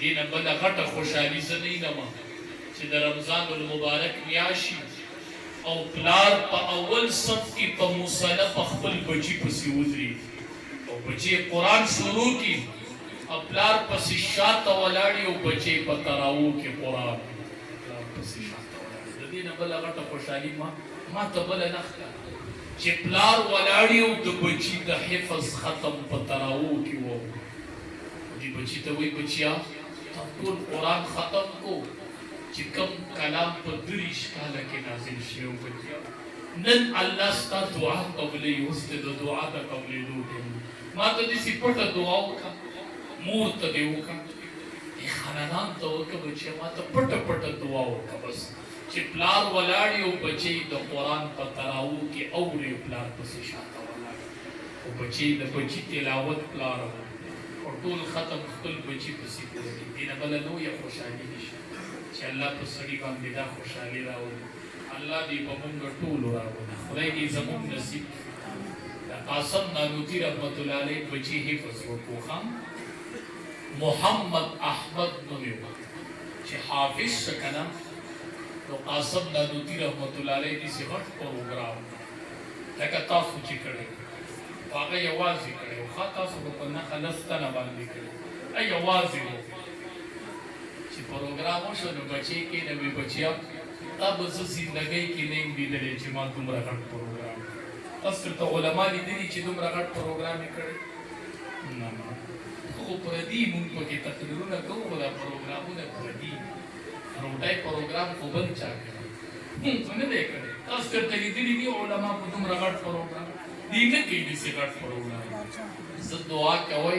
دینه بله غټه خوشحالي زه نه وینم چې د رمضان المبارک میاشي او پلار په اول صف کې په مصلی په خپل بچي پسې ودرېږي او بچي قرآن شروع کړي او پلار پسې شاته ولاړې او بچي په تراوو کې قرآن پلار پسې شاته ولاړې د دې نه بله غټه خوشحالي ما ته بله نه ښکاره چې پلار ولاړې او د بچي د حفظ ختم په تراوو کې و دې بچي ته وایي بچیا تا ټول قرآن ختم کو چې کوم کلام په 30 کاله کې نازل شوی و بچیا نن الله ستا دعا قبلوي اوس د دعا د قبلېدو ټیم ما ته داسې پټه دعا وکړه مور ته دې وکړه خاندان ته وکړه بچیا ما ته پټه پټه دعا وکړه بس چې پلار ولاړې او بچی د قرآن په تراوو کې اورې پلار پسې شاته ولاړ او بچی د بچي تلاوت پلار او ټول ختم خپل بچي پسې پوره کړي دې نه بله لویه خوشحالي نشته چې الله په سړي باندې دا خوشحالي راولي الله دې په موږ ټولو راولي خدای دې زموږ نصیب د قاسم نانوتي رحمت الله علیه بچي حفظ وکړو محمد احمد نوم یې چې حافظ شه که نه نو قاسم نانوتي رحمت الله علیه داسې غټ پروګرام لکه تاسو چې کړی هغه یوازې کړی و ښه تاسو به په نښه لس تنه باندې کړی یوازې و چې پروګرام وشو نو بچی کېنوي بچیا تا به زه زندګۍ کې نه یم لیدلی چې ما دومره غټ پروګرام تاسو درته علما لیدلي چې دومره غټ پروګرام یې کړی نه خو پردي مونږ پکې تقریرونه کوو خو دا پروګرامونه پردي روټۍ پروګرام خو بل چا کړی مونږ خو نه دی کړی تاسو درته لیدلي دي علما په دومره غټ پروګرام دی نه کوي داسې غټ پروګرام زه دعا کوئ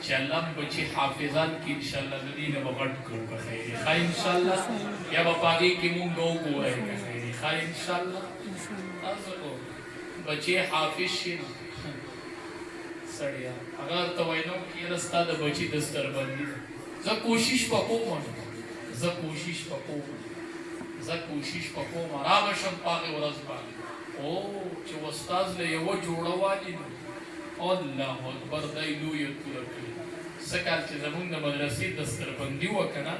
چې الله بچي حافظان کې انشاءالله د دې نه به غټ کړو که خیر ښه انشاءالله یا به په هغې کې مونږ وګورئ که خیر ښه انشاءالله تاسو بچي حافظ شي سړیا هغه ورته وینا وکړي یاره ستا د بچي دستربندي ده زه کوشش به کوم زه کوشش به کوم راغه شم په هغې ورځ باندې او چې استاذ له یوه جوړه والي نو الله اکبر دی لویه توره کړي څه کال چې زمونږ د مدرسې دستربندي وه که نه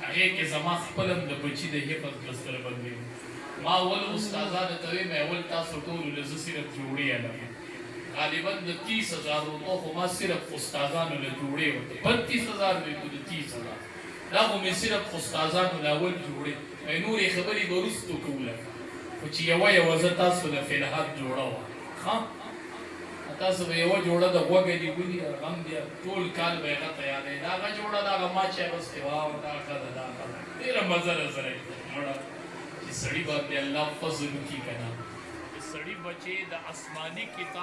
هغې کې زما خپل هم د بچي د حفظ دستربندي وه ما اول استادانو ته ویم اول تاسو ټولو له زه صرف جوړې علم غالبا د 30,000 روپو خو ما صرف استادانو له جوړې ورته 32,000 وی خو د 30,000 دا خو مې صرف استادانو له اول جوړې نورې خبرې به وروستو کوله خو چې یوه زه تاسو له فلحات جوړه وه ښه تاسو به یوه جوړه د غوږه دې وني غم دی ټول کال به یې هغه ته یادوي دا هغه جوړه د هغه ما چې اغوستې وه دا ښه ده دا ښه ده ډېره مزه راسره مړه چې سړي باندې الله فضل وکړي که نه سړي بچې د آسماني کتاب